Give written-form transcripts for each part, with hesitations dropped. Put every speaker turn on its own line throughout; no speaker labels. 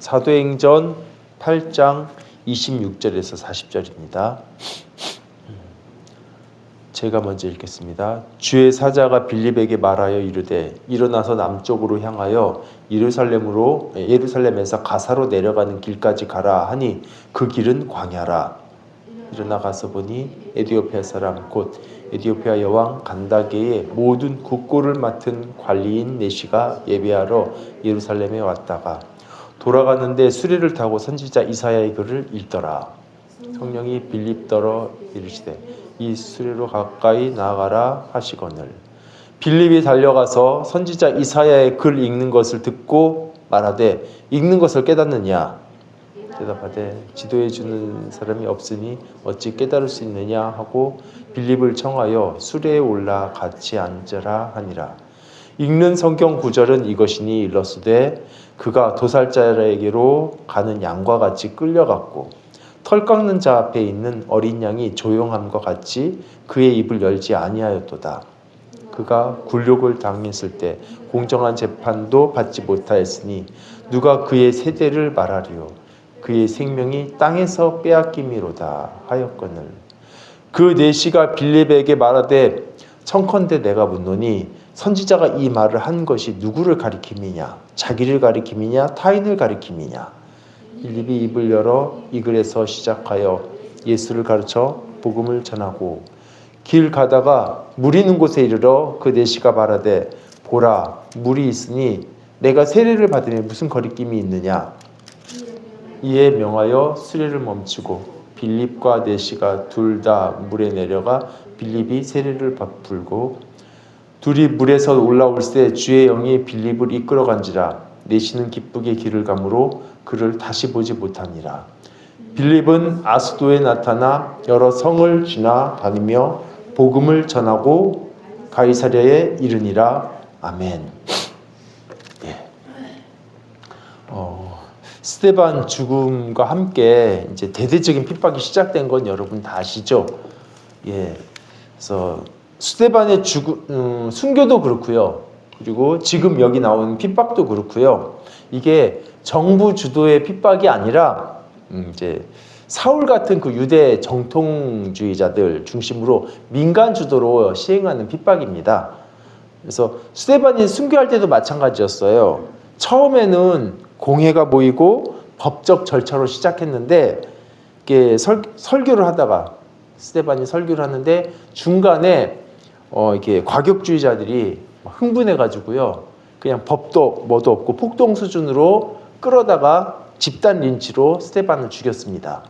사도행전 8장 26절에서 40절입니다. 제가 먼저 읽겠습니다. 주의 사자가 빌립에게 말하여 이르되 일어나서 남쪽으로 향하여 예루살렘에서 가사로 내려가는 길까지 가라 하니 그 길은 광야라. 일어나 가서 보니 에디오피아 사람 곧 에디오피아 여왕 간다게의 모든 국고를 맡은 관리인 내시가 예배하러 예루살렘에 왔다가 돌아가는데 수레를 타고 선지자 이사야의 글을 읽더라. 성령이 빌립더러 이르시되 이 수레로 가까이 나아가라 하시거늘 빌립이 달려가서 선지자 이사야의 글 읽는 것을 듣고 말하되 읽는 것을 깨닫느냐? 대답하되 지도해 주는 사람이 없으니 어찌 깨달을 수 있느냐 하고 빌립을 청하여 수레에 올라 같이 앉으라 하니라. 읽는 성경 구절은 이것이니 일러스되 그가 도살자에게로 가는 양과 같이 끌려갔고 털 깎는 자 앞에 있는 어린 양이 조용함과 같이 그의 입을 열지 아니하였도다. 그가 굴욕을 당했을 때 공정한 재판도 받지 못하였으니 누가 그의 세대를 말하리요. 그의 생명이 땅에서 빼앗김이로다 하였거늘 그 내시가 빌립에게 말하되 청컨대 내가 묻노니 선지자가 이 말을 한 것이 누구를 가리킴이냐? 자기를 가리킴이냐? 타인을 가리킴이냐? 빌립이 입을 열어 이 글에서 시작하여 예수를 가르쳐 복음을 전하고 길 가다가 물 있는 곳에 이르러 그 내시가 말하되 보라 물이 있으니 내가 세례를 받으면 무슨 거리낌이 있느냐? 이에 명하여 수레를 멈추고 빌립과 내시가 둘 다 물에 내려가 빌립이 세례를 베풀고 둘이 물에서 올라올새 주의 영이 빌립을 이끌어간지라 내시는 기쁘게 길을 가므로 그를 다시 보지 못하니라. 빌립은 아스도에 나타나 여러 성을 지나 다니며 복음을 전하고 가이사랴에 이르니라. 아멘. 스데반 죽음과 함께 이제 대대적인 핍박이 시작된 건 여러분 다 아시죠? 그래서 스데반의 순교도 그렇고요. 그리고 지금 여기 나온 핍박도 그렇고요. 이게 정부 주도의 핍박이 아니라 이제 사울 같은 그 유대 정통주의자들 중심으로 민간 주도로 시행하는 핍박입니다. 그래서 스데반이 순교할 때도 마찬가지였어요. 처음에는 공회가 모이고 법적 절차로 시작했는데 이게 설교를 하다가 스데반이 설교를 하는데 중간에 이렇게 과격주의자들이 흥분해가지고요. 그냥 법도 뭐도 없고 폭동 수준으로 끌어다가 집단 린치로 스데반을 죽였습니다.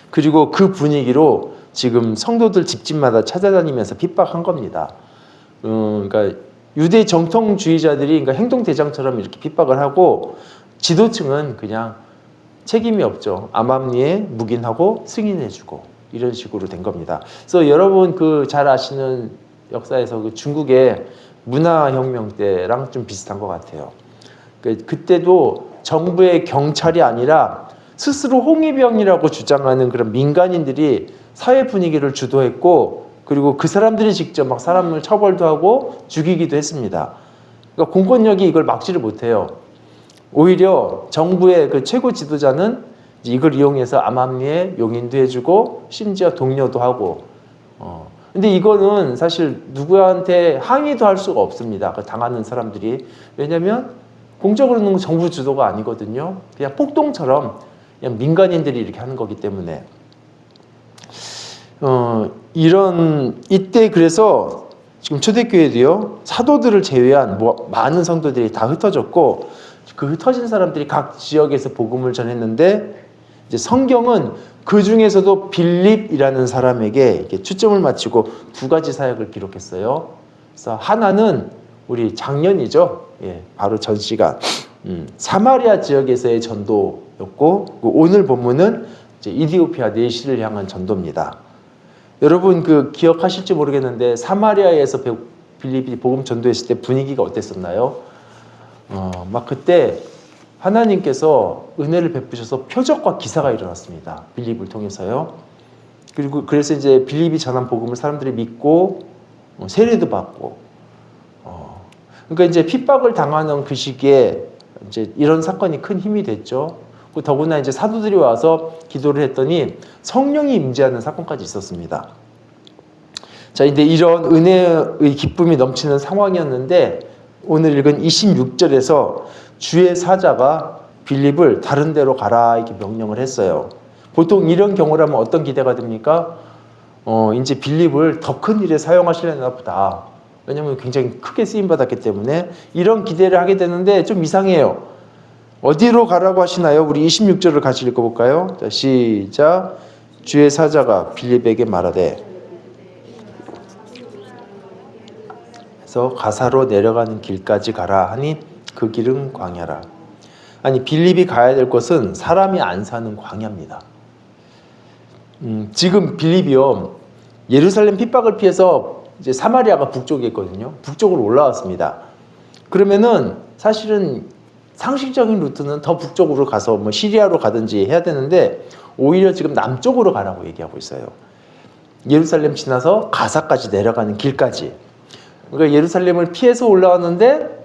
그리고 그 분위기로 지금 성도들 집집마다 찾아다니면서 핍박한 겁니다. 그러니까 유대 정통주의자들이 그러니까 행동대장처럼 이렇게 핍박을 하고 지도층은 그냥 책임이 없죠. 암암리에 묵인하고 승인해주고 이런 식으로 된 겁니다. 그래서 여러분 그 잘 아시는 역사에서 그 중국의 문화혁명 때랑 좀 비슷한 것 같아요. 그때도 정부의 경찰이 아니라 스스로 홍위병이라고 주장하는 그런 민간인들이 사회 분위기를 주도했고 그리고 그 사람들이 직접 막 사람을 처벌도 하고 죽이기도 했습니다. 그러니까 공권력이 이걸 막지를 못해요. 오히려 정부의 그 최고 지도자는 이걸 이용해서 암암리에 용인도 해주고 심지어 독려도 하고 근데 이거는 사실 누구한테 항의도 할 수가 없습니다. 그 당하는 사람들이. 왜냐하면 공적으로는 정부 주도가 아니거든요. 그냥 폭동처럼 그냥 민간인들이 이렇게 하는 거기 때문에 이때 그래서 지금 초대교회도요 사도들을 제외한 많은 성도들이 다 흩어졌고 그 흩어진 사람들이 각 지역에서 복음을 전했는데 이제 성경은 그 중에서도 빌립이라는 사람에게 이렇게 초점을 맞추고 두 가지 사역을 기록했어요. 그래서 하나는 우리 작년이죠. 바로 전 시간 사마리아 지역에서의 전도였고 오늘 본문은 이제 이디오피아 내시를 향한 전도입니다. 여러분 그 기억하실지 모르겠는데 사마리아에서 빌립이 복음 전도했을 때 분위기가 어땠었나요? 막 그때 하나님께서 은혜를 베푸셔서 표적과 기사가 일어났습니다. 빌립을 통해서요. 그리고 그래서 이제 빌립이 전한 복음을 사람들이 믿고 세례도 받고 그러니까 이제 핍박을 당하는 그 시기에 이제 이런 사건이 큰 힘이 됐죠. 더구나 이제 사도들이 와서 기도를 했더니 성령이 임재하는 사건까지 있었습니다. 자, 근데 이런 은혜의 기쁨이 넘치는 상황이었는데 오늘 읽은 26절에서 주의 사자가 빌립을 다른 데로 가라 이렇게 명령을 했어요. 보통 이런 경우라면 어떤 기대가 됩니까? 이제 빌립을 더 큰 일에 사용하시려나 보다. 왜냐하면 굉장히 크게 쓰임받았기 때문에 이런 기대를 하게 되는데 좀 이상해요. 어디로 가라고 하시나요? 우리 26절을 같이 읽어볼까요? 자, 시작. 주의 사자가 빌립에게 말하되, 그래서 가사로 내려가는 길까지 가라 하니 그 길은 광야라. 아니, 빌립이 가야 될 곳은 사람이 안 사는 광야입니다. 지금 빌립이요, 예루살렘 핍박을 피해서 이제 사마리아가 북쪽에 있거든요. 북쪽으로 올라왔습니다. 그러면은 사실은 상식적인 루트는 더 북쪽으로 가서 뭐 시리아로 가든지 해야 되는데 오히려 지금 남쪽으로 가라고 얘기하고 있어요. 예루살렘 지나서 가사까지 내려가는 길까지. 그러니까 예루살렘을 피해서 올라왔는데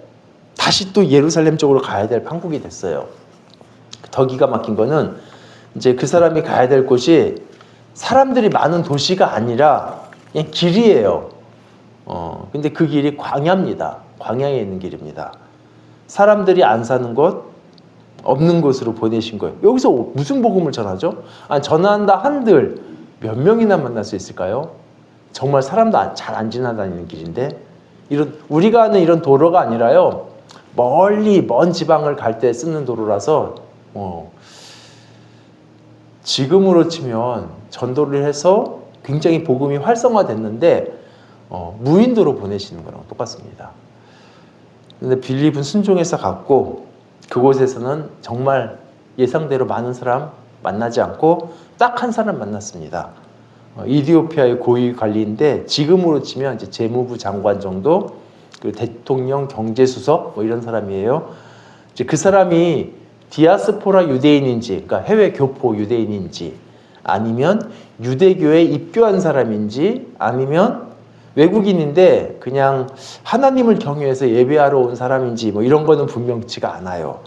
다시 또 예루살렘 쪽으로 가야 될 판국이 됐어요. 더 기가 막힌 거는 이제 그 사람이 가야 될 곳이 사람들이 많은 도시가 아니라 그냥 길이에요. 근데 그 길이 광야입니다. 광야에 있는 길입니다. 사람들이 안 사는 곳, 없는 곳으로 보내신 거예요. 여기서 무슨 복음을 전하죠? 전한다 한들 몇 명이나 만날 수 있을까요? 정말 사람도 잘 안 지나다니는 길인데 우리가 아는 이런 도로가 아니라요. 멀리 먼 지방을 갈 때 쓰는 도로라서 지금으로 치면 전도를 해서 굉장히 복음이 활성화됐는데 무인도로 보내시는 거랑 똑같습니다. 근데 빌립은 순종해서 갔고 그곳에서는 정말 예상대로 많은 사람 만나지 않고 딱 한 사람 만났습니다. 이디오피아의 고위 관리인데 지금으로 치면 이제 재무부 장관 정도, 그리고 대통령 경제수석 뭐 이런 사람이에요. 이제 그 사람이 디아스포라 유대인인지, 그러니까 해외 교포 유대인인지, 아니면 유대교에 입교한 사람인지, 아니면 외국인인데 그냥 하나님을 경외해서 예배하러 온 사람인지 뭐 이런 거는 분명치가 않아요.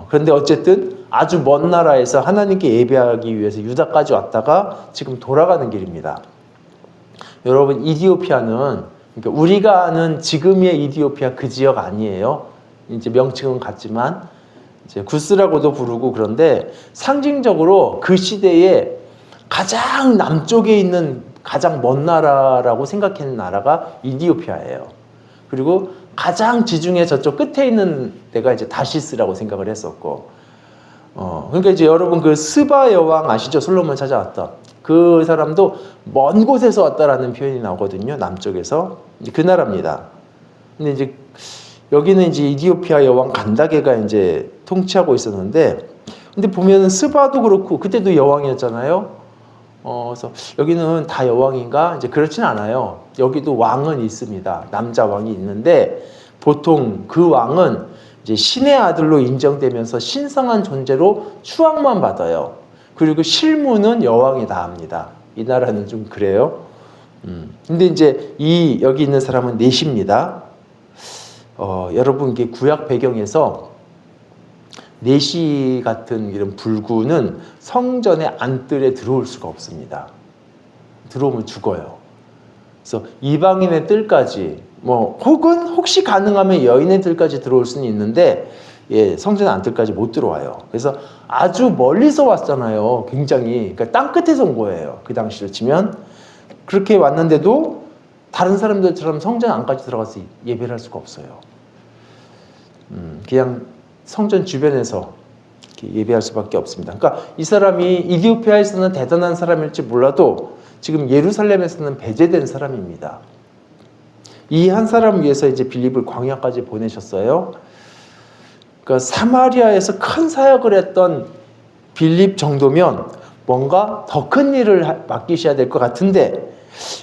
그런데 어쨌든 아주 먼 나라에서 하나님께 예배하기 위해서 유다까지 왔다가 지금 돌아가는 길입니다. 여러분, 이디오피아는 그러니까 우리가 아는 지금의 이디오피아 그 지역 아니에요. 이제 명칭은 같지만 이제 구스라고도 부르고, 그런데 상징적으로 그 시대에 가장 남쪽에 있는 가장 먼 나라라고 생각하는 나라가 이디오피아예요. 그리고 가장 지중해 저쪽 끝에 있는 데가 이제 다시스라고 생각을 했었고, 그러니까 이제 여러분 그 스바 여왕 아시죠? 솔로몬 찾아왔던 그 사람도 먼 곳에서 왔다라는 표현이 나오거든요. 남쪽에서 이제 그 나라입니다. 근데 이제 여기는 이제 이디오피아 여왕 간다게가 이제 통치하고 있었는데, 근데 보면은 스바도 그렇고 그때도 여왕이었잖아요. 그래서 여기는 다 여왕인가? 이제 그렇진 않아요. 여기도 왕은 있습니다. 남자 왕이 있는데 보통 그 왕은 이제 신의 아들로 인정되면서 신성한 존재로 추앙만 받아요. 그리고 실무는 여왕이 다 합니다. 이 나라는 좀 그래요. 근데 이제 여기 있는 사람은 넷입니다. 여러분, 이게 구약 배경에서 내시 같은 이런 불구는 성전의 안뜰에 들어올 수가 없습니다. 들어오면 죽어요. 그래서 이방인의 뜰까지 혹은 혹시 가능하면 여인의 뜰까지 들어올 수는 있는데 성전 안뜰까지 못 들어와요. 그래서 아주 멀리서 왔잖아요. 굉장히 그러니까 땅 끝에서 온 거예요. 그 당시로 치면 그렇게 왔는데도 다른 사람들처럼 성전 안까지 들어가서 예배를 할 수가 없어요. 그냥 성전 주변에서 예배할 수밖에 없습니다. 그러니까 이 사람이 이디오피아에서는 대단한 사람일지 몰라도 지금 예루살렘에서는 배제된 사람입니다. 이 한 사람을 위해서 이제 빌립을 광야까지 보내셨어요. 그러니까 사마리아에서 큰 사역을 했던 빌립 정도면 뭔가 더 큰 일을 맡기셔야 될 것 같은데,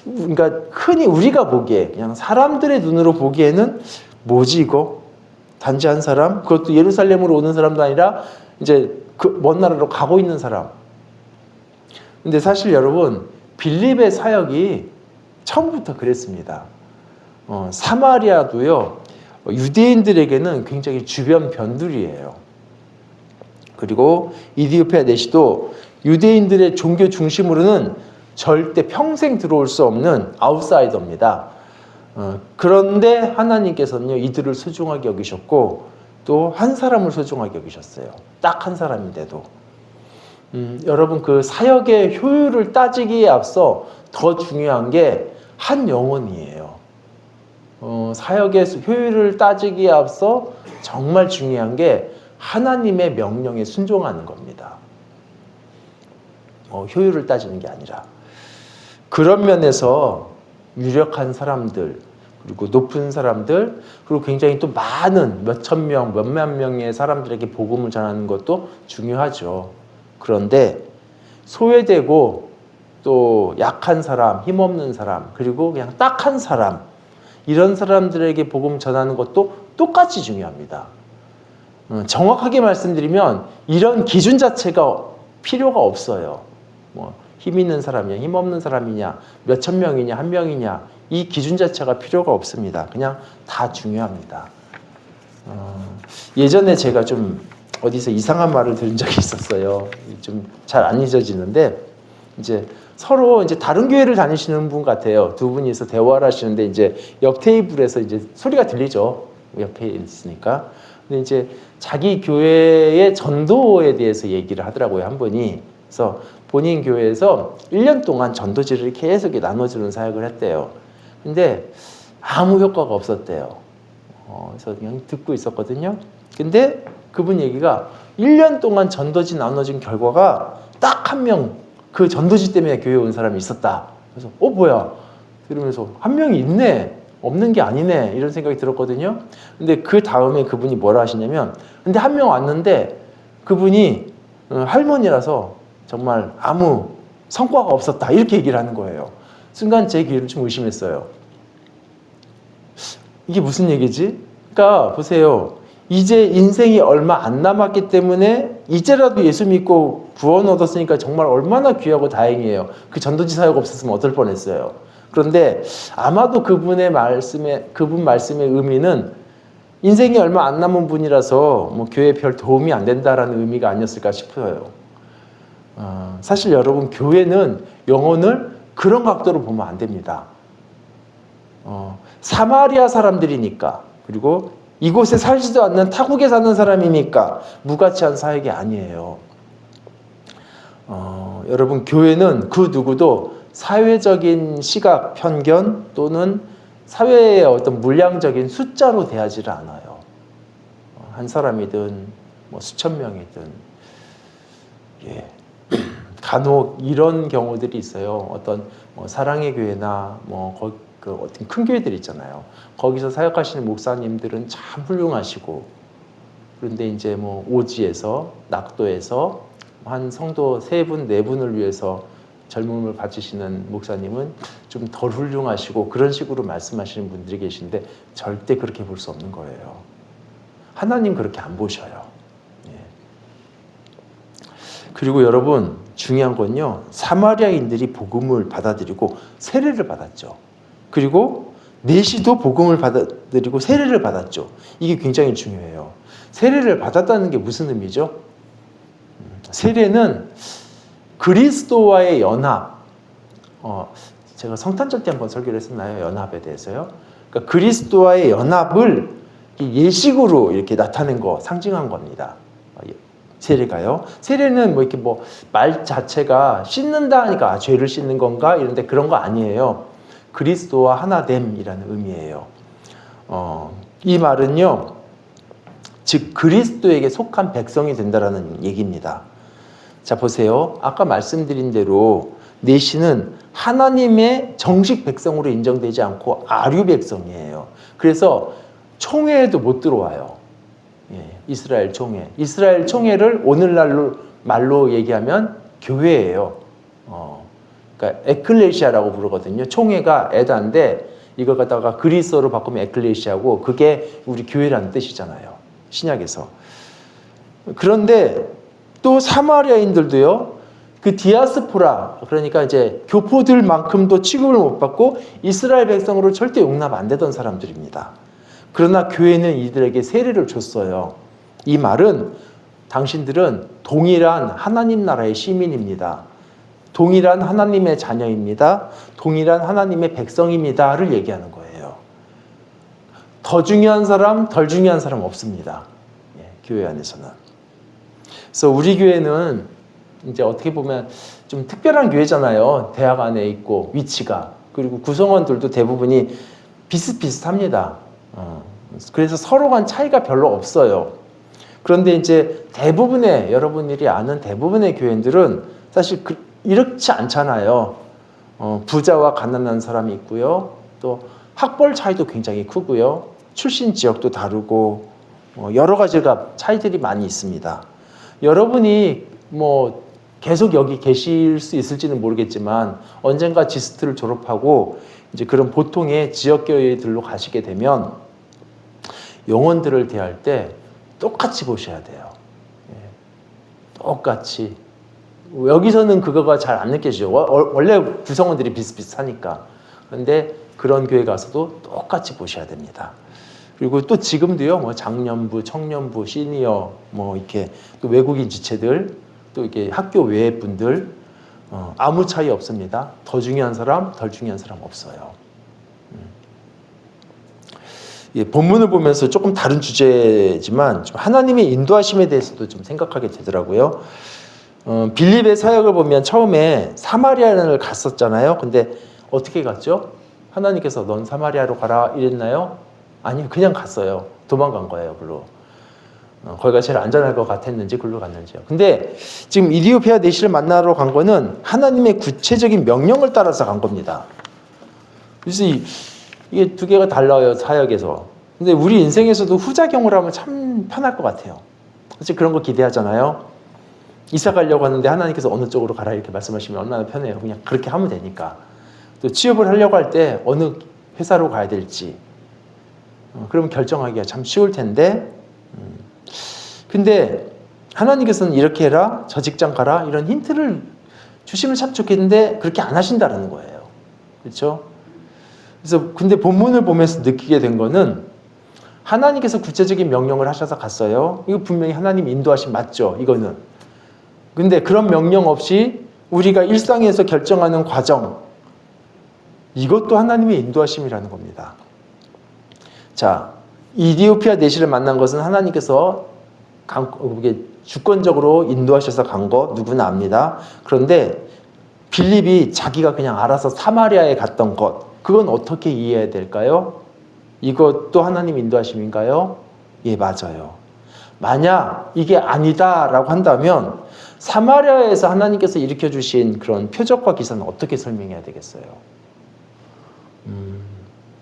그러니까 흔히 우리가 보기에 그냥 사람들의 눈으로 보기에는 뭐지 이거? 단지 한 사람? 그것도 예루살렘으로 오는 사람도 아니라 이제 그 먼 나라로 가고 있는 사람. 근데 사실 여러분, 빌립의 사역이 처음부터 그랬습니다. 사마리아도요, 유대인들에게는 굉장히 주변 변두리예요. 그리고 이디오피아 내시도 유대인들의 종교 중심으로는 절대 평생 들어올 수 없는 아웃사이더입니다. 그런데 하나님께서는요, 이들을 소중하게 여기셨고 또 한 사람을 소중하게 여기셨어요. 딱 한 사람인데도. 여러분, 그 사역의 효율을 따지기에 앞서 더 중요한 게 한 영혼이에요. 사역의 효율을 따지기에 앞서 정말 중요한 게 하나님의 명령에 순종하는 겁니다. 효율을 따지는 게 아니라. 그런 면에서 유력한 사람들, 그리고 높은 사람들, 그리고 굉장히 또 많은 몇천 명, 몇만 명의 사람들에게 복음을 전하는 것도 중요하죠. 그런데 소외되고 또 약한 사람, 힘없는 사람, 그리고 그냥 딱 한 사람, 이런 사람들에게 복음 전하는 것도 똑같이 중요합니다. 정확하게 말씀드리면 이런 기준 자체가 필요가 없어요. 뭐 힘 있는 사람이냐, 힘 없는 사람이냐, 몇천 명이냐, 한 명이냐, 이 기준 자체가 필요가 없습니다. 그냥 다 중요합니다. 예전에 제가 좀 어디서 이상한 말을 들은 적이 있었어요. 좀 잘 안 잊어지는데, 이제 서로 이제 다른 교회를 다니시는 분 같아요. 두 분이서 대화를 하시는데 이제 옆 테이블에서 이제 소리가 들리죠. 옆에 있으니까. 근데 이제 자기 교회의 전도에 대해서 얘기를 하더라고요, 한 분이. 그래서 본인 교회에서 1년 동안 전도지를 계속 나눠주는 사역을 했대요. 근데 아무 효과가 없었대요. 그래서 그냥 듣고 있었거든요. 근데 그분 얘기가 1년 동안 전도지 나눠준 결과가 딱 한 명, 그 전도지 때문에 교회에 온 사람이 있었다. 그래서 뭐야? 그러면서 한 명이 있네. 없는 게 아니네. 이런 생각이 들었거든요. 근데 그 다음에 그분이 뭐라 하시냐면, 근데 한 명 왔는데 그분이 할머니라서 정말 아무 성과가 없었다. 이렇게 얘기를 하는 거예요. 순간 제 귀를 좀 의심했어요. 이게 무슨 얘기지? 그러니까 보세요. 이제 인생이 얼마 안 남았기 때문에 이제라도 예수 믿고 구원 얻었으니까 정말 얼마나 귀하고 다행이에요. 그 전도지 사역 없었으면 어떨 뻔했어요. 그런데 아마도 그분 말씀의 의미는 인생이 얼마 안 남은 분이라서 뭐 교회에 별 도움이 안 된다라는 의미가 아니었을까 싶어요. 사실 여러분, 교회는 영혼을 그런 각도로 보면 안 됩니다. 사마리아 사람들이니까, 그리고 이곳에 살지도 않는 타국에 사는 사람이니까 무가치한 사역이 아니에요. 여러분, 교회는 그 누구도 사회적인 시각, 편견 또는 사회의 어떤 물량적인 숫자로 대하지를 않아요. 한 사람이든 뭐 수천 명이든. 예. 간혹 이런 경우들이 있어요. 어떤 사랑의 교회나 어떤 큰 교회들 있잖아요. 거기서 사역하시는 목사님들은 참 훌륭하시고, 그런데 이제 오지에서, 낙도에서 한 성도 3분, 4분을 위해서 젊음을 바치시는 목사님은 좀 덜 훌륭하시고 그런 식으로 말씀하시는 분들이 계신데 절대 그렇게 볼 수 없는 거예요. 하나님 그렇게 안 보셔요. 예. 그리고 여러분, 중요한 건요, 사마리아인들이 복음을 받아들이고 세례를 받았죠. 그리고 내시도 복음을 받아들이고 세례를 받았죠. 이게 굉장히 중요해요. 세례를 받았다는 게 무슨 의미죠? 세례는 그리스도와의 연합. 제가 성탄절 때 한번 설교를 했었나요? 연합에 대해서요. 그러니까 그리스도와의 연합을 예식으로 이렇게 나타낸 거, 상징한 겁니다. 세례가요. 세례는 말 자체가 씻는다 하니까 죄를 씻는 건가 이런데 그런 거 아니에요. 그리스도와 하나됨이라는 의미예요. 이 말은요, 즉 그리스도에게 속한 백성이 된다라는 얘기입니다. 자, 보세요. 아까 말씀드린 대로 내시는 하나님의 정식 백성으로 인정되지 않고 아류 백성이에요. 그래서 총회에도 못 들어와요. 예, 이스라엘 총회. 이스라엘 총회를 오늘날로 말로 얘기하면 교회예요. 그러니까 에클레시아라고 부르거든요. 총회가 에다인데 이걸 갖다가 그리스어로 바꾸면 에클레시아고, 그게 우리 교회라는 뜻이잖아요. 신약에서. 그런데 또 사마리아인들도요, 그 디아스포라, 그러니까 이제 교포들만큼도 취급을 못 받고 이스라엘 백성으로 절대 용납 안 되던 사람들입니다. 그러나 교회는 이들에게 세례를 줬어요. 이 말은 당신들은 동일한 하나님 나라의 시민입니다. 동일한 하나님의 자녀입니다. 동일한 하나님의 백성입니다를 얘기하는 거예요. 더 중요한 사람, 덜 중요한 사람 없습니다. 교회 안에서는. 그래서 우리 교회는 이제 어떻게 보면 좀 특별한 교회잖아요. 대학 안에 있고 위치가. 그리고 구성원들도 대부분이 비슷비슷합니다. 그래서 서로 간 차이가 별로 없어요. 그런데 이제 대부분의 여러분들이 아는 대부분의 교회들은 사실 이렇지 않잖아요. 부자와 가난한 사람이 있고요. 또 학벌 차이도 굉장히 크고요. 출신 지역도 다르고 여러 가지가 차이들이 많이 있습니다. 여러분이 뭐 계속 여기 계실 수 있을지는 모르겠지만 언젠가 지스트를 졸업하고 이제 그런 보통의 지역교회들로 가시게 되면 영혼들을 대할 때 똑같이 보셔야 돼요. 똑같이. 여기서는 그거가 잘 안 느껴지죠. 원래 구성원들이 비슷비슷하니까. 그런데 그런 교회 가서도 똑같이 보셔야 됩니다. 그리고 또 지금도요, 뭐 장년부, 청년부, 시니어, 뭐 이렇게 또 외국인 지체들, 또 이렇게 학교 외의 분들, 아무 차이 없습니다. 더 중요한 사람, 덜 중요한 사람 없어요. 본문을 보면서 조금 다른 주제지만 좀 하나님의 인도하심에 대해서도 좀 생각하게 되더라고요. 빌립의 사역을 보면 처음에 사마리아를 갔었잖아요. 근데 어떻게 갔죠? 하나님께서 넌 사마리아로 가라 이랬나요? 아니요, 그냥 갔어요. 도망간 거예요, 글로. 거기가 제일 안전할 것 같았는지 글로 갔는지요. 근데 지금 이디오피아 내시를 만나러 간 거는 하나님의 구체적인 명령을 따라서 간 겁니다. 그래서 이게 두 개가 달라요, 사역에서. 근데 우리 인생에서도 후자경으로 하면 참 편할 것 같아요. 사실 그런 거 기대하잖아요. 이사 가려고 하는데 하나님께서 어느 쪽으로 가라 이렇게 말씀하시면 얼마나 편해요. 그냥 그렇게 하면 되니까. 또 취업을 하려고 할 때 어느 회사로 가야 될지 그러면 결정하기가 참 쉬울 텐데 근데 하나님께서는 이렇게 해라, 저 직장 가라 이런 힌트를 주시면 참 좋겠는데 그렇게 안 하신다는 거예요. 그렇죠? 그래서 근데 본문을 보면서 느끼게 된 거는 하나님께서 구체적인 명령을 하셔서 갔어요. 이거 분명히 하나님 인도하신 맞죠? 이거는. 근데 그런 명령 없이 우리가 일상에서 결정하는 과정 이것도 하나님의 인도하심이라는 겁니다. 자, 이디오피아 내시를 만난 것은 하나님께서 주권적으로 인도하셔서 간 거 누구나 압니다. 그런데 빌립이 자기가 그냥 알아서 사마리아에 갔던 것 그건 어떻게 이해해야 될까요? 이것도 하나님 인도하심인가요? 예, 맞아요. 만약 이게 아니다라고 한다면 사마리아에서 하나님께서 일으켜주신 그런 표적과 기사는 어떻게 설명해야 되겠어요?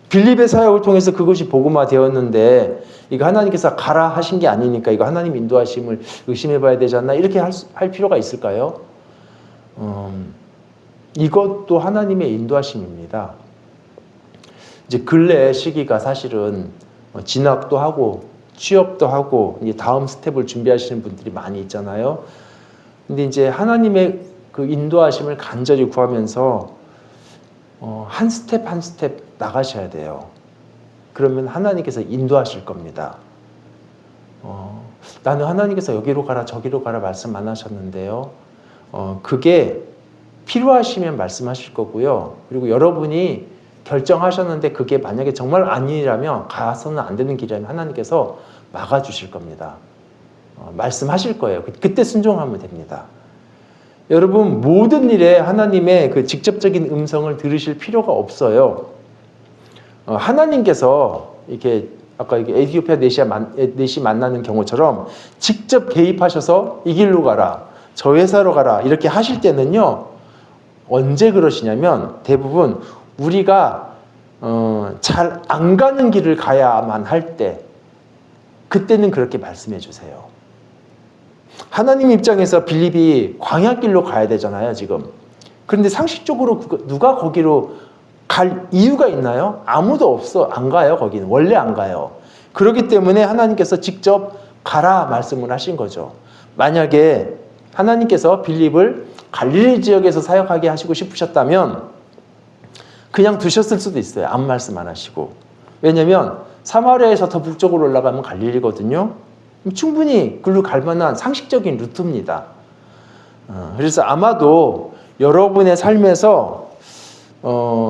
빌립의 사역을 통해서 그것이 복음화 되었는데 이거 하나님께서 가라 하신 게 아니니까 이거 하나님 인도하심을 의심해 봐야 되지 않나 이렇게 할 필요가 있을까요? 이것도 하나님의 인도하심입니다. 이제 근래 시기가 사실은 진학도 하고 취업도 하고 이제 다음 스텝을 준비하시는 분들이 많이 있잖아요. 근데 이제 하나님의 그 인도하심을 간절히 구하면서 한 스텝 한 스텝 나가셔야 돼요. 그러면 하나님께서 인도하실 겁니다. 나는 하나님께서 여기로 가라 저기로 가라 말씀 안 하셨는데요. 그게 필요하시면 말씀하실 거고요. 그리고 여러분이 결정하셨는데 그게 만약에 정말 아니라면 가서는 안 되는 길이라면 하나님께서 막아주실 겁니다. 말씀하실 거예요. 그때 순종하면 됩니다. 여러분 모든 일에 하나님의 그 직접적인 음성을 들으실 필요가 없어요. 하나님께서 이렇게 아까 에티오피아 내시 만나는 경우처럼 직접 개입하셔서 이 길로 가라, 저 회사로 가라 이렇게 하실 때는요. 언제 그러시냐면 대부분 우리가 잘 안 가는 길을 가야만 할 때 그때는 그렇게 말씀해 주세요. 하나님 입장에서 빌립이 광야길로 가야 되잖아요 지금. 그런데 상식적으로 누가 거기로 갈 이유가 있나요? 아무도 없어. 안 가요 거기는. 원래 안 가요. 그렇기 때문에 하나님께서 직접 가라 말씀을 하신 거죠. 만약에 하나님께서 빌립을 갈릴리 지역에서 사역하게 하시고 싶으셨다면 그냥 두셨을 수도 있어요. 아무 말씀 안 하시고. 왜냐하면 사마리아에서 더 북쪽으로 올라가면 갈릴리거든요. 충분히 글로 갈 만한 상식적인 루트입니다. 그래서 아마도 여러분의 삶에서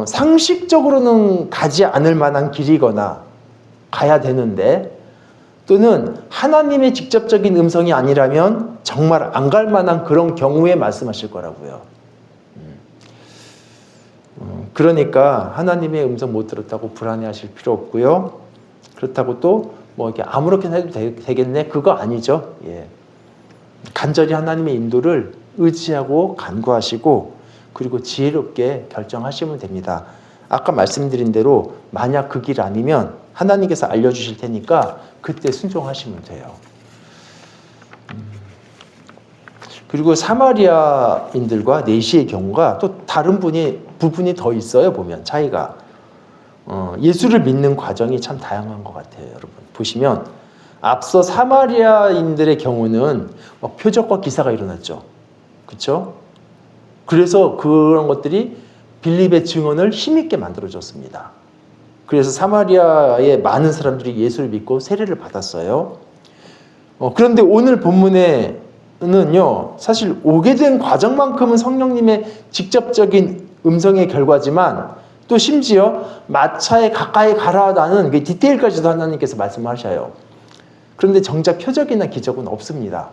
상식적으로는 가지 않을 만한 길이거나 가야 되는데, 또는 하나님의 직접적인 음성이 아니라면 정말 안 갈 만한 그런 경우에 말씀하실 거라고요. 그러니까 하나님의 음성 못 들었다고 불안해하실 필요 없고요. 그렇다고 또 뭐 이렇게 아무렇게나 해도 되겠네, 그거 아니죠. 예. 간절히 하나님의 인도를 의지하고 간구하시고, 그리고 지혜롭게 결정하시면 됩니다. 아까 말씀드린 대로 만약 그 길 아니면 하나님께서 알려주실 테니까 그때 순종하시면 돼요. 그리고 사마리아인들과 내시의 경우가 또 다른 부분이 더 있어요. 보면 차이가. 예수를 믿는 과정이 참 다양한 것 같아요. 여러분 보시면 앞서 사마리아인들의 경우는 표적과 기사가 일어났죠. 그렇죠? 그래서 그런 것들이 빌립의 증언을 힘있게 만들어줬습니다. 그래서 사마리아의 많은 사람들이 예수를 믿고 세례를 받았어요. 그런데 오늘 본문에는요, 사실 오게 된 과정만큼은 성령님의 직접적인 음성의 결과지만, 또 심지어 마차에 가까이 가라라는 그 디테일까지도 하나님께서 말씀하셔요. 그런데 정작 표적이나 기적은 없습니다.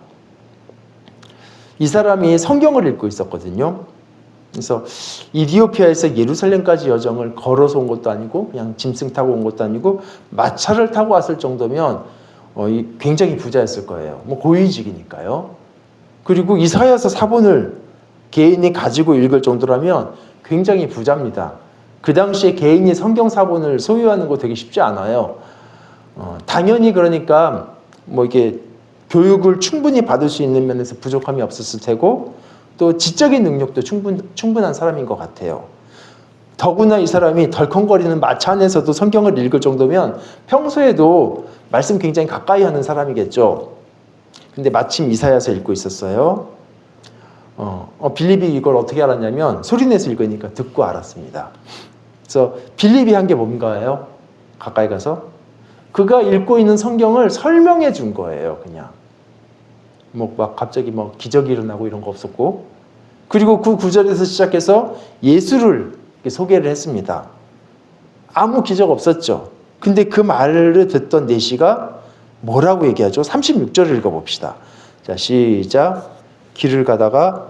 이 사람이 성경을 읽고 있었거든요. 그래서 이디오피아에서 예루살렘까지 여정을 걸어서 온 것도 아니고 그냥 짐승 타고 온 것도 아니고 마차를 타고 왔을 정도면 굉장히 부자였을 거예요. 뭐 고위직이니까요. 그리고 이사야서 사본을 개인이 가지고 읽을 정도라면 굉장히 부자입니다. 그 당시에 개인이 성경 사본을 소유하는 거 되게 쉽지 않아요. 당연히 그러니까 뭐 이게 교육을 충분히 받을 수 있는 면에서 부족함이 없었을 테고, 또 지적인 능력도 충분한 사람인 것 같아요. 더구나 이 사람이 덜컹거리는 마차 안에서도 성경을 읽을 정도면 평소에도 말씀 굉장히 가까이 하는 사람이겠죠. 근데 마침 이사야서 읽고 있었어요. 빌립이 이걸 어떻게 알았냐면 소리내서 읽으니까 듣고 알았습니다. 그래서 빌립이 한 게 뭔가요? 가까이 가서 그가 읽고 있는 성경을 설명해 준 거예요. 그냥 뭐 막 갑자기 뭐 기적이 일어나고 이런 거 없었고, 그리고 그 구절에서 시작해서 예수를 소개를 했습니다. 아무 기적 없었죠. 근데 그 말을 듣던 내시가 뭐라고 얘기하죠? 36절을 읽어봅시다. 자, 시작. 길을 가다가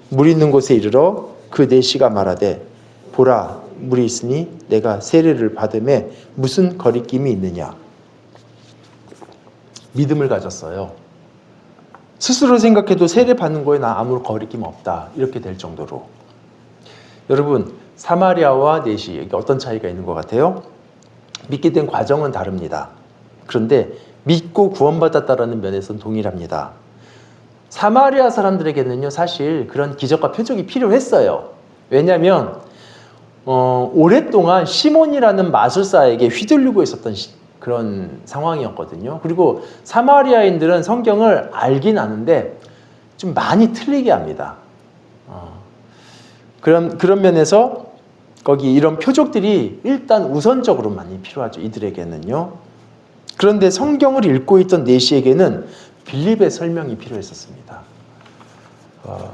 물 있는 곳에 이르러 그 내시가 말하되, 보라, 물이 있으니 내가 세례를 받음에 무슨 거리낌이 있느냐. 믿음을 가졌어요. 스스로 생각해도 세례 받는 거에 나 아무 거리낌 없다, 이렇게 될 정도로. 여러분, 사마리아와 내시, 이게 어떤 차이가 있는 것 같아요? 믿게 된 과정은 다릅니다. 그런데 믿고 구원받았다라는 면에서는 동일합니다. 사마리아 사람들에게는요, 사실 그런 기적과 표적이 필요했어요. 왜냐하면 오랫동안 시몬이라는 마술사에게 휘둘리고 있었던 그런 상황이었거든요. 그리고 사마리아인들은 성경을 알긴 아는데 좀 많이 틀리게 합니다. 그런 면에서 거기 이런 표적들이 일단 우선적으로 많이 필요하죠. 이들에게는요. 그런데 성경을 읽고 있던 내시에게는 빌립의 설명이 필요했었습니다.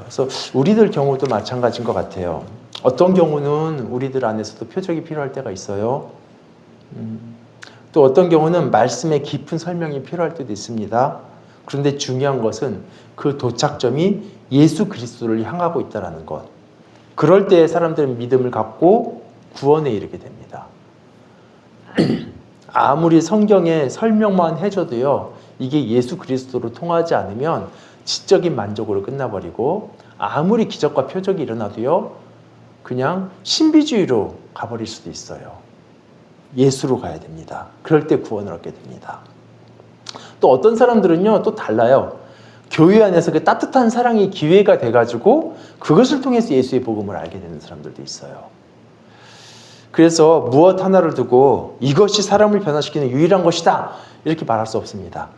그래서 우리들 경우도 마찬가지인 것 같아요. 어떤 경우는 우리들 안에서도 표적이 필요할 때가 있어요. 또 어떤 경우는 말씀의 깊은 설명이 필요할 때도 있습니다. 그런데 중요한 것은 그 도착점이 예수 그리스도를 향하고 있다는 것. 그럴 때 사람들은 믿음을 갖고 구원에 이르게 됩니다. 아무리 성경에 설명만 해줘도요, 이게 예수 그리스도로 통하지 않으면 지적인 만족으로 끝나버리고, 아무리 기적과 표적이 일어나도요, 그냥 신비주의로 가버릴 수도 있어요. 예수로 가야 됩니다. 그럴 때 구원을 얻게 됩니다. 또 어떤 사람들은요, 또 달라요. 교회 안에서 그 따뜻한 사랑이 기회가 돼가지고 그것을 통해서 예수의 복음을 알게 되는 사람들도 있어요. 그래서 무엇 하나를 두고 이것이 사람을 변화시키는 유일한 것이다, 이렇게 말할 수 없습니다.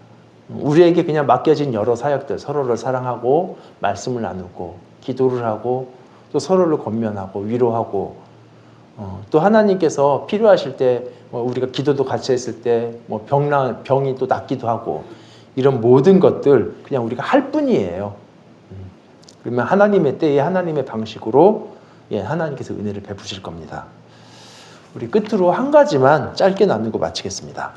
우리에게 그냥 맡겨진 여러 사역들, 서로를 사랑하고 말씀을 나누고 기도를 하고 또 서로를 권면하고 위로하고 또 하나님께서 필요하실 때 우리가 기도도 같이 했을 때 병이 또 낫기도 하고 이런 모든 것들 그냥 우리가 할 뿐이에요. 그러면 하나님의 때에 하나님의 방식으로 하나님께서 은혜를 베푸실 겁니다. 우리 끝으로 한 가지만 짧게 나누고 마치겠습니다.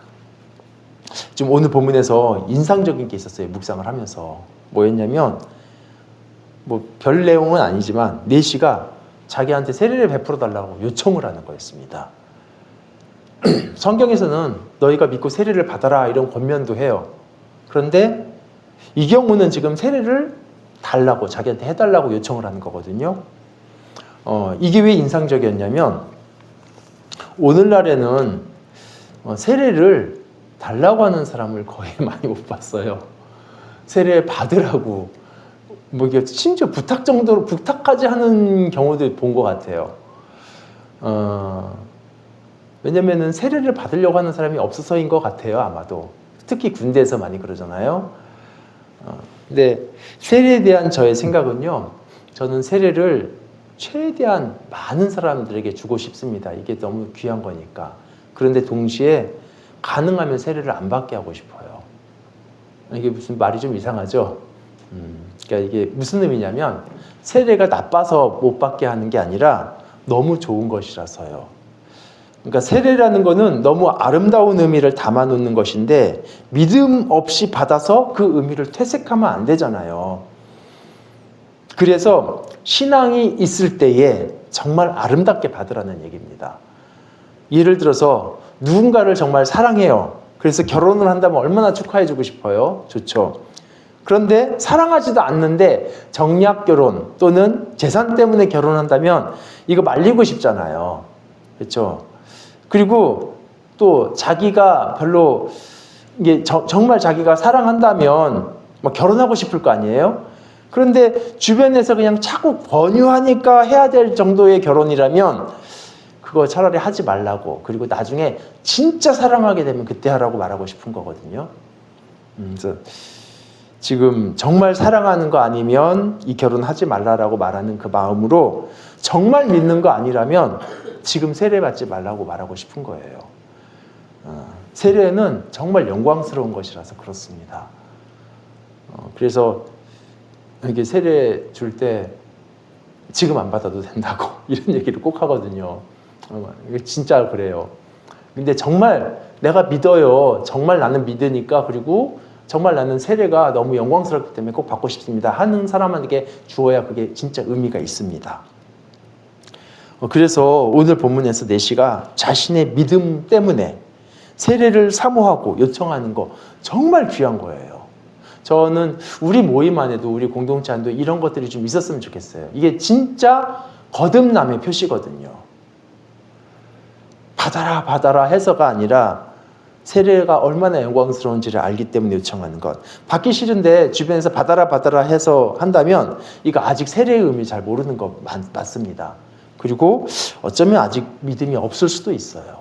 지금 오늘 본문에서 인상적인 게 있었어요. 묵상을 하면서. 뭐였냐면 별 내용은 아니지만 내시가 자기한테 세례를 베풀어 달라고 요청을 하는 거였습니다. 성경에서는 너희가 믿고 세례를 받아라 이런 권면도 해요. 그런데 이 경우는 지금 세례를 달라고 자기한테 해달라고 요청을 하는 거거든요. 이게 왜 인상적이었냐면 오늘날에는 세례를 달라고 하는 사람을 거의 많이 못 봤어요. 세례 받으라고 이게 심지어 부탁 정도로 부탁까지 하는 경우도 본 것 같아요. 왜냐면은 세례를 받으려고 하는 사람이 없어서인 것 같아요. 아마도 특히 군대에서 많이 그러잖아요. 근데 세례에 대한 저의 생각은요, 저는 세례를 최대한 많은 사람들에게 주고 싶습니다. 이게 너무 귀한 거니까. 그런데 동시에 가능하면 세례를 안 받게 하고 싶어요. 이게 무슨 말이 좀 이상하죠? 그러니까 이게 무슨 의미냐면 세례가 나빠서 못 받게 하는 게 아니라 너무 좋은 것이라서요. 그러니까 세례라는 거는 너무 아름다운 의미를 담아놓는 것인데 믿음 없이 받아서 그 의미를 퇴색하면 안 되잖아요. 그래서 신앙이 있을 때에 정말 아름답게 받으라는 얘기입니다. 예를 들어서 누군가를 정말 사랑해요. 그래서 결혼을 한다면 얼마나 축하해주고 싶어요. 좋죠. 그런데 사랑하지도 않는데 정략 결혼 또는 재산 때문에 결혼한다면 이거 말리고 싶잖아요. 그렇죠. 그리고 또 자기가 별로 이게 정말 자기가 사랑한다면 결혼하고 싶을 거 아니에요? 그런데 주변에서 그냥 자꾸 권유하니까 해야 될 정도의 결혼이라면 그거 차라리 하지 말라고, 그리고 나중에 진짜 사랑하게 되면 그때 하라고 말하고 싶은 거거든요. 그래서 지금 정말 사랑하는 거 아니면 이 결혼 하지 말라라고 말하는 그 마음으로 정말 믿는 거 아니라면 지금 세례 받지 말라고 말하고 싶은 거예요. 세례는 정말 영광스러운 것이라서 그렇습니다. 그래서 이게 세례 줄 때 지금 안 받아도 된다고 이런 얘기를 꼭 하거든요. 진짜 그래요. 근데 정말 내가 믿어요. 정말 나는 믿으니까, 그리고 정말 나는 세례가 너무 영광스럽기 때문에 꼭 받고 싶습니다 하는 사람에게 주어야 그게 진짜 의미가 있습니다. 그래서 오늘 본문에서 내시가 자신의 믿음 때문에 세례를 사모하고 요청하는 거 정말 귀한 거예요. 저는 우리 모임 안에도, 우리 공동체 안에도 이런 것들이 좀 있었으면 좋겠어요. 이게 진짜 거듭남의 표시거든요. 받아라 받아라 해서가 아니라 세례가 얼마나 영광스러운지를 알기 때문에 요청하는 것. 받기 싫은데 주변에서 받아라 받아라 해서 한다면 이거 아직 세례의 의미 잘 모르는 거 맞습니다. 그리고 어쩌면 아직 믿음이 없을 수도 있어요.